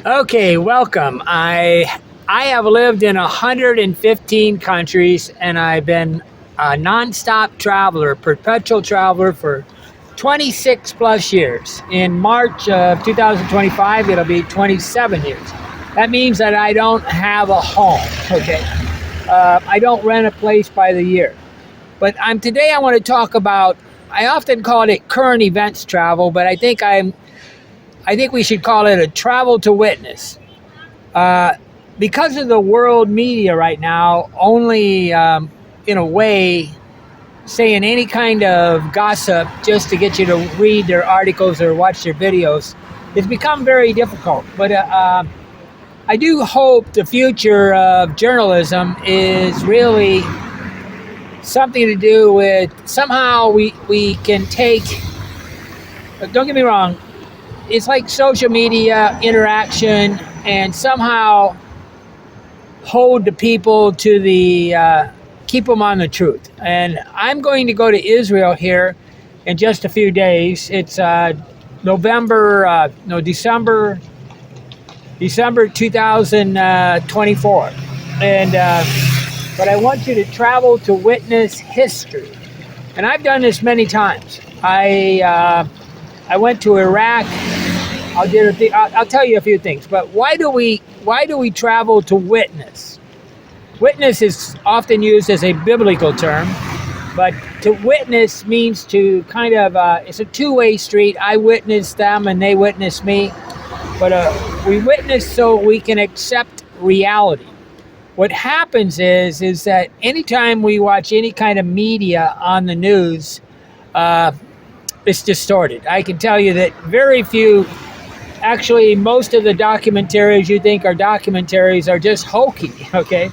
Okay, welcome. I have lived in 115 countries, and I've been a nonstop traveler, perpetual traveler for 26 plus years. In March of 2025, it'll be 27 years. That means that I don't have a home. Okay, I don't rent a place by the year. But today. I want to talk about. I often call it current events travel, but I think we should call it a travel to witness. Uh, because of the world media right now, only in a way saying any kind of gossip just to get you to read their articles or watch their videos, it's become very difficult. But I do hope the future of journalism is really something to do with somehow we can take, don't get me wrong, it's like social media interaction and somehow hold the people to the keep them on the truth. And I'm going to go to Israel here in just a few days. It's December 2024, and but I want you to travel to witness history. And I've done this many times. I went to Iraq. I'll tell you a few things. But why do we travel to witness? Witness is often used as a biblical term, but to witness means to kind of it's a two-way street. I witness them and they witness me. But we witness so we can accept reality. What happens is that anytime we watch any kind of media on the news, it's distorted. I can tell you that very few, actually most of the documentaries you think are documentaries are just hokey, okay?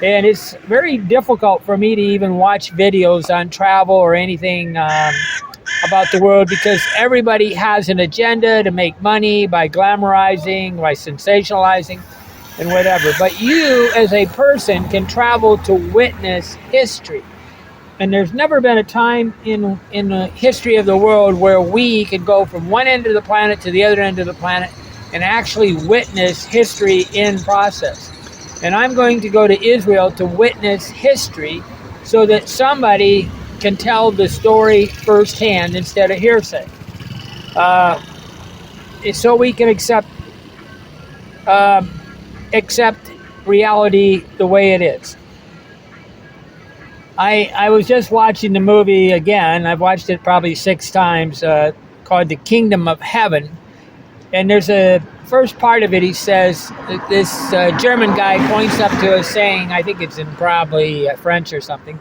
And it's very difficult for me to even watch videos on travel or anything about the world, because everybody has an agenda to make money by glamorizing, by sensationalizing, and whatever. But you, as a person, can travel to witness history. And there's never been a time in the history of the world where we could go from one end of the planet to the other end of the planet and actually witness history in process. And I'm going to go to Israel to witness history so that somebody can tell the story firsthand instead of hearsay. So we can accept reality the way it is. I was just watching the movie again. I've watched it probably 6 times, called The Kingdom of Heaven. And there's a first part of it, he says, this German guy points up to a saying, I think it's in probably French or something.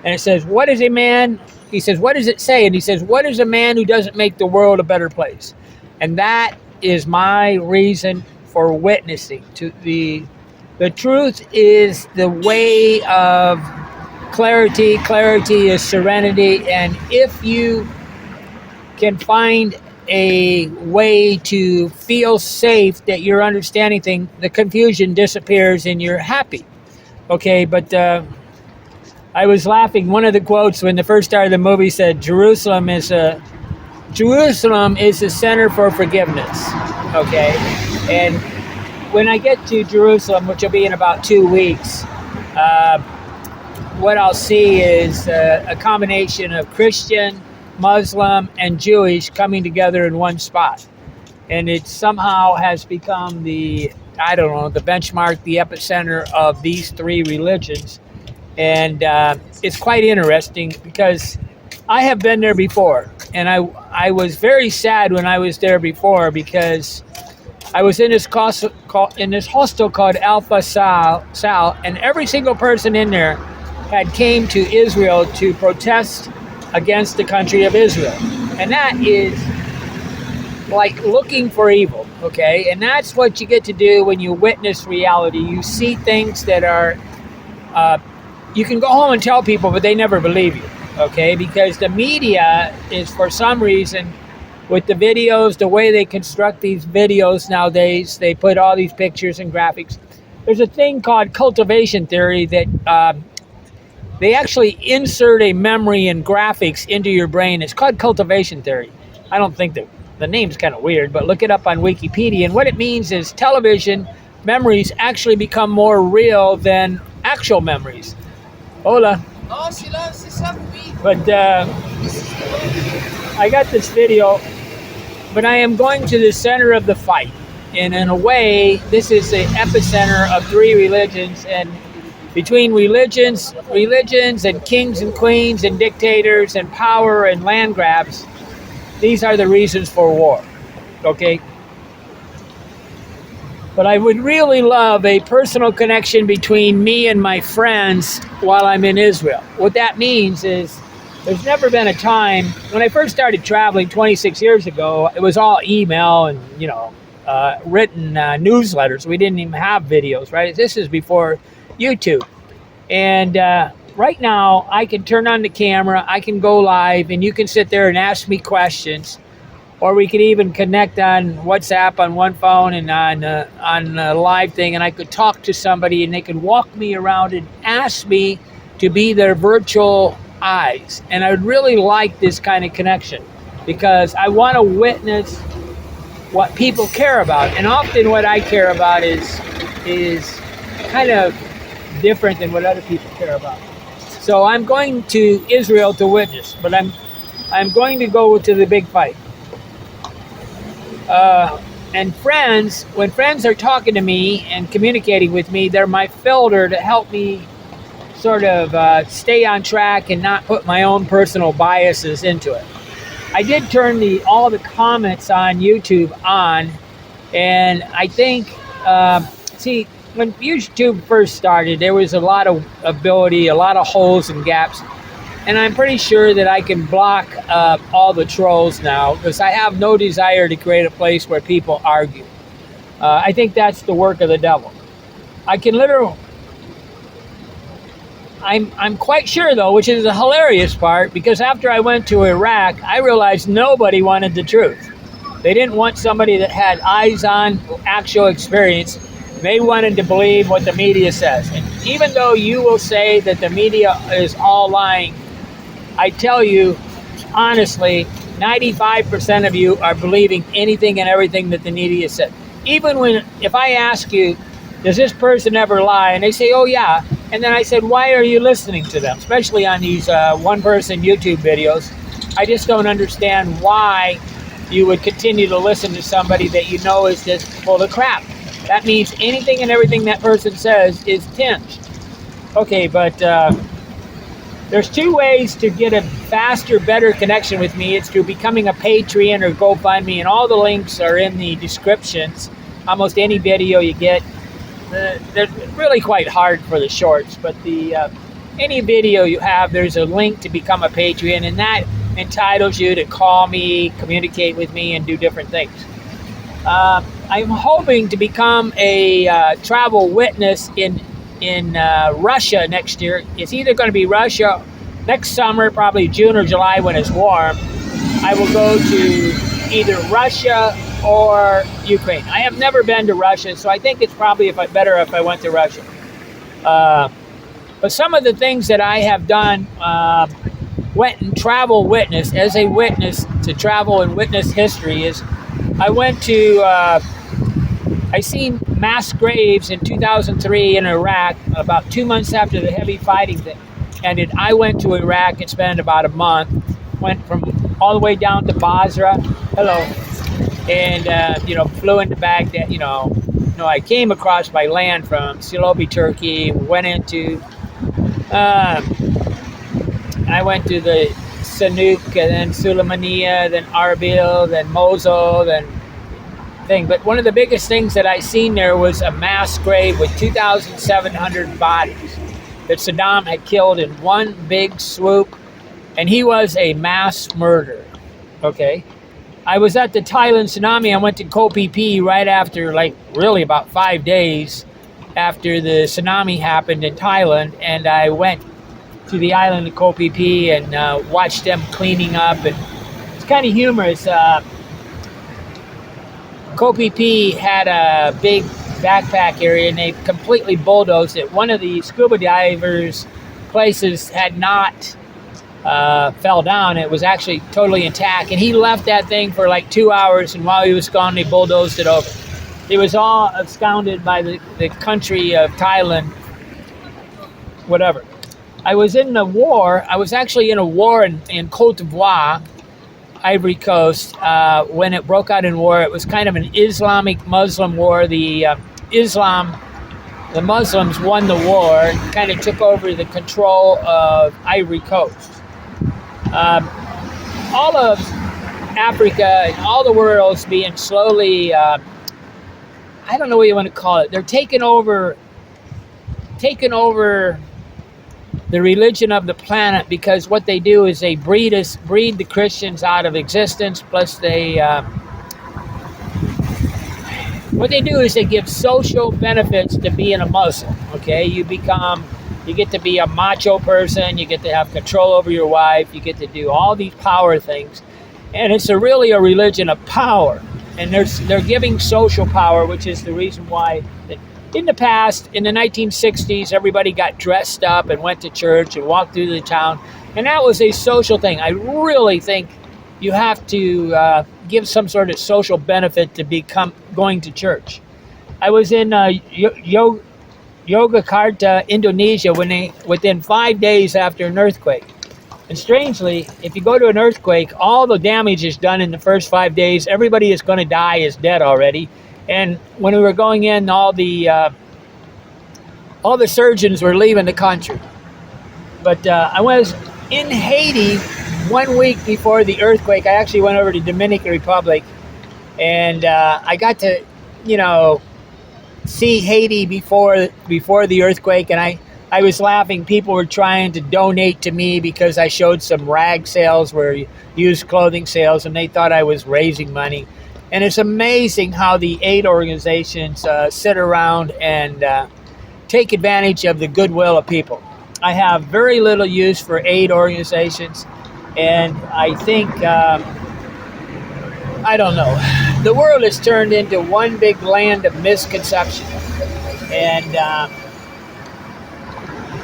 And it says, what is a man? He says, what does it say? And he says, what is a man who doesn't make the world a better place? And that is my reason for witnessing. The truth is the way of clarity. Clarity is serenity. And if you can find a way to feel safe that you're understanding things, the confusion disappears and you're happy. Okay, but I was laughing. One of the quotes when the first start of the movie said, Jerusalem is the center for forgiveness. Okay, and when I get to Jerusalem, which will be in about 2 weeks, what I'll see is a combination of Christian, Muslim, and Jewish coming together in one spot. And it somehow has become the benchmark, the epicenter of these 3 religions. And it's quite interesting because I have been there before. And I was very sad when I was there before, because I was in this hostel called Alpha Sal, and every single person in there had came to Israel to protest against the country of Israel. And that is like looking for evil, okay? And that's what you get to do when you witness reality. You see things that are, you can go home and tell people, but they never believe you, okay? Because the media is, for some reason, with the videos, the way they construct these videos nowadays, they put all these pictures and graphics. There's a thing called cultivation theory that they actually insert a memory and graphics into your brain. It's called cultivation theory. I don't think that the name's kind of weird, but look it up on Wikipedia. And what it means is television memories actually become more real than actual memories. Hola. But I got this video, but I am going to the center of the fight. And in a way, this is the epicenter of three religions. And between religions and kings and queens and dictators and power and land grabs, these are the reasons for war. Okay? But I would really love a personal connection between me and my friends while I'm in Israel. What that means is there's never been a time, when I first started traveling 26 years ago, it was all email and, written newsletters. We didn't even have videos, right? This is before YouTube. And right now, I can turn on the camera, I can go live, and you can sit there and ask me questions. Or we could even connect on WhatsApp on one phone and on a live thing, and I could talk to somebody and they could walk me around and ask me to be their virtual eyes. And I would really like this kind of connection because I want to witness what people care about. And often what I care about is kind of different than what other people care about. So I'm going to Israel to witness, but I'm going to go to the big fight. And friends, when friends are talking to me and communicating with me, they're my filter to help me sort of stay on track and not put my own personal biases into it. I did turn all the comments on YouTube on, and I think, when YouTube first started, there was a lot of ability, a lot of holes and gaps. And I'm pretty sure that I can block all the trolls now because I have no desire to create a place where people argue. I think that's the work of the devil. I'm quite sure though, which is the hilarious part, because after I went to Iraq, I realized nobody wanted the truth. They didn't want somebody that had eyes on actual experience. They wanted to believe what the media says. And even though you will say that the media is all lying, I tell you, honestly, 95% of you are believing anything and everything that the media said. Even if I ask you, does this person ever lie? And they say, oh yeah. And then I said, why are you listening to them? Especially on these one-person YouTube videos. I just don't understand why you would continue to listen to somebody that you know is just full of crap. That means anything and everything that person says is tinged. Okay, but there's two ways to get a faster, better connection with me. It's through becoming a Patreon or GoFundMe, and all the links are in the descriptions. Almost any video you get. They're really quite hard for the shorts, but any video you have, there's a link to become a Patreon, and that entitles you to call me, communicate with me, and do different things. I'm hoping to become a travel witness in Russia next year. It's either going to be Russia next summer, probably June or July when it's warm. I will go to either Russia or Ukraine. I have never been to Russia, so I think it's probably better if I went to Russia. But some of the things that I have done, went and travel witness, as a witness to travel and witness history, is I went to, I seen mass graves in 2003 in Iraq, about 2 months after the heavy fighting thing ended. I went to Iraq and spent about a month, went from all the way down to Basra, and, flew into Baghdad, I came across by land from Silopi, Turkey, went into, I went to the Sanuk, and then Suleimania, then Arbil, then Mosul, then thing. But one of the biggest things that I seen there was a mass grave with 2,700 bodies that Saddam had killed in one big swoop, and he was a mass murderer. Okay, I was at the Thailand tsunami. I went to Koh Phi Phi right after, really about 5 days after the tsunami happened in Thailand, and I went to the island of Koh Phi Phi and watched them cleaning up. And it's kind of humorous. Koh Phi Phi had a big backpack area, and they completely bulldozed it. One of the scuba divers places had not fell down. It was actually totally intact, and he left that thing for like 2 hours, and while he was gone, they bulldozed it over. He was all astounded by the country of Thailand, whatever. I was in the war. I was actually in a war in Cote d'Ivoire, Ivory Coast, when it broke out in war. It was kind of an Islamic Muslim war. The Muslims won the war and kind of took over the control of Ivory Coast. All of Africa and all the world's being slowly, I don't know what you want to call it. They're taking over the religion of the planet, because what they do is they breed the Christians out of existence. Plus, what they do is they give social benefits to being a Muslim. Okay, you get to be a macho person. You get to have control over your wife. You get to do all these power things, and it's really a religion of power. And they're giving social power, which is the reason why. In the past, in the 1960s, everybody got dressed up and went to church and walked through the town. And that was a social thing. I really think you have to give some sort of social benefit to become going to church. I was in Yogyakarta, Indonesia, within 5 days after an earthquake. And strangely, if you go to an earthquake, all the damage is done in the first 5 days. Everybody is going to die is dead already. And when we were going in, all the surgeons were leaving the country. But I was in Haiti 1 week before the earthquake. I actually went over to Dominican Republic, and I got to, see Haiti before the earthquake. And I was laughing. People were trying to donate to me because I showed some rag sales, where used clothing sales, and they thought I was raising money. And it's amazing how the aid organizations sit around and take advantage of the goodwill of people. I have very little use for aid organizations, and I think, I don't know, the world has turned into one big land of misconception. And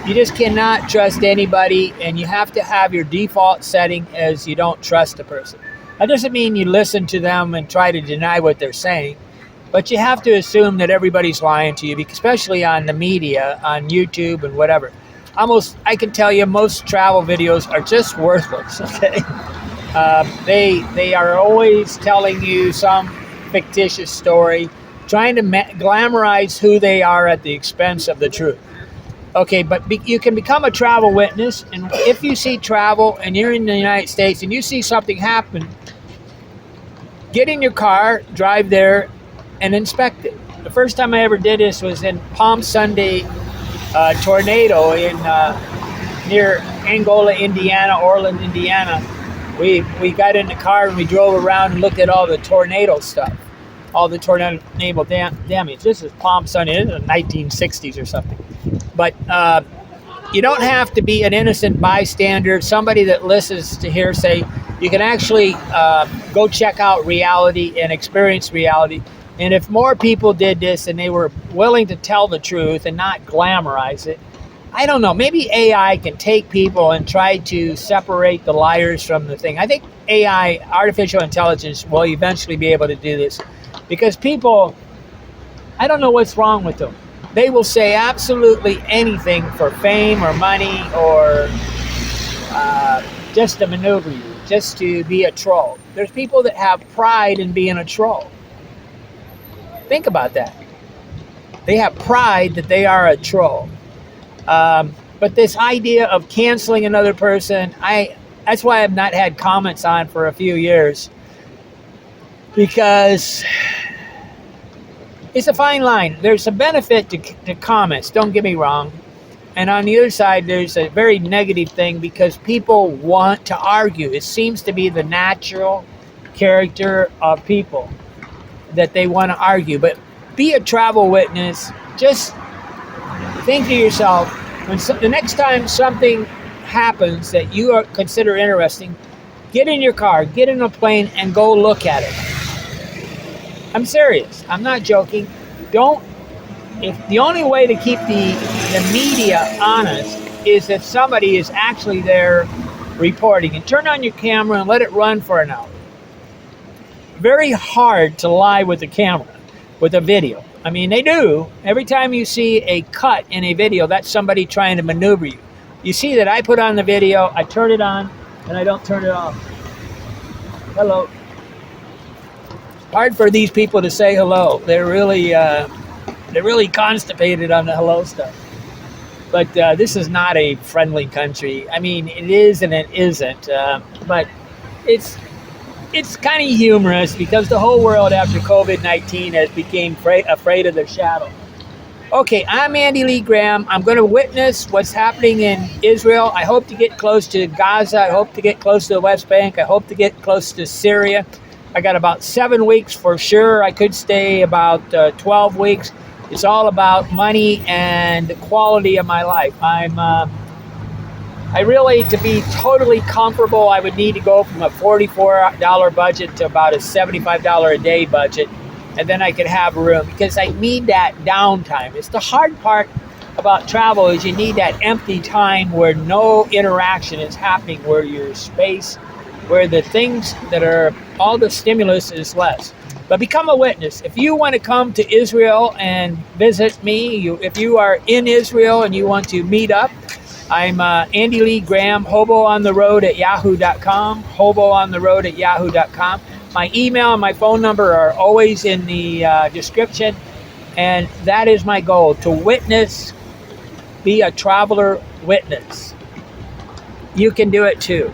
you just cannot trust anybody, and you have to have your default setting as you don't trust a person. That doesn't mean you listen to them and try to deny what they're saying, but you have to assume that everybody's lying to you, especially on the media, on YouTube and whatever. I can tell you most travel videos are just worthless, okay? They are always telling you some fictitious story, trying to glamorize who they are at the expense of the truth. Okay, but you can become a travel witness, and if you see travel and you're in the United States and you see something happen, get in your car, drive there, and inspect it. The first time I ever did this was in Palm Sunday tornado in near Angola, Indiana, Orland, Indiana. We got in the car and we drove around and looked at all the tornado stuff, all the tornado damage. This is Palm Sunday, this is the 1960s or something. But you don't have to be an innocent bystander, somebody that listens to hearsay. You can actually go check out reality and experience reality. And if more people did this and they were willing to tell the truth and not glamorize it, I don't know, maybe AI can take people and try to separate the liars from the thing. I think AI, artificial intelligence, will eventually be able to do this, because people, I don't know what's wrong with them. They will say absolutely anything for fame or money or just to maneuver you, just to be a troll. There's people that have pride in being a troll. Think about that. They have pride that they are a troll. But this idea of canceling another person, that's why I've not had comments on for a few years, because it's a fine line. There's a benefit to comments, don't get me wrong. And on the other side, there's a very negative thing, because people want to argue. It seems to be the natural character of people that they want to argue. But be a travel witness. Just think to yourself, the next time something happens that you consider interesting, get in your car, get in a plane, and go look at it. I'm serious. I'm not joking. If the only way to keep the media honest is if somebody is actually there reporting, and turn on your camera and let it run for an hour. Very hard to lie with a camera, with a video. I mean, they do. Every time you see a cut in a video, that's somebody trying to maneuver you. You see that I put on the video, I turn it on, and I don't turn it off. Hello. Hard for these people to say hello. They're really constipated on the hello stuff. But this is not a friendly country. I mean, it is and it isn't. But it's kind of humorous because the whole world after COVID-19 has become afraid of their shadow. Okay, I'm Andy Lee Graham. I'm going to witness what's happening in Israel. I hope to get close to Gaza. I hope to get close to the West Bank. I hope to get close to Syria. I got about 7 weeks for sure. I could stay about 12 weeks. It's all about money and the quality of my life. I really, to be totally comfortable, I would need to go from a $44 budget to about a $75 a day budget. And then I could have room because I need that downtime. It's the hard part about travel is you need that empty time where no interaction is happening, where your space, where the things that are, all the stimulus is less. But become a witness. If you want to come to Israel and visit me, if you are in Israel and you want to meet up, I'm Andy Lee Graham, hoboontheroad@yahoo.com, hoboontheroad@yahoo.com. My email and my phone number are always in the description. And that is my goal, to witness, be a traveler witness. You can do it too.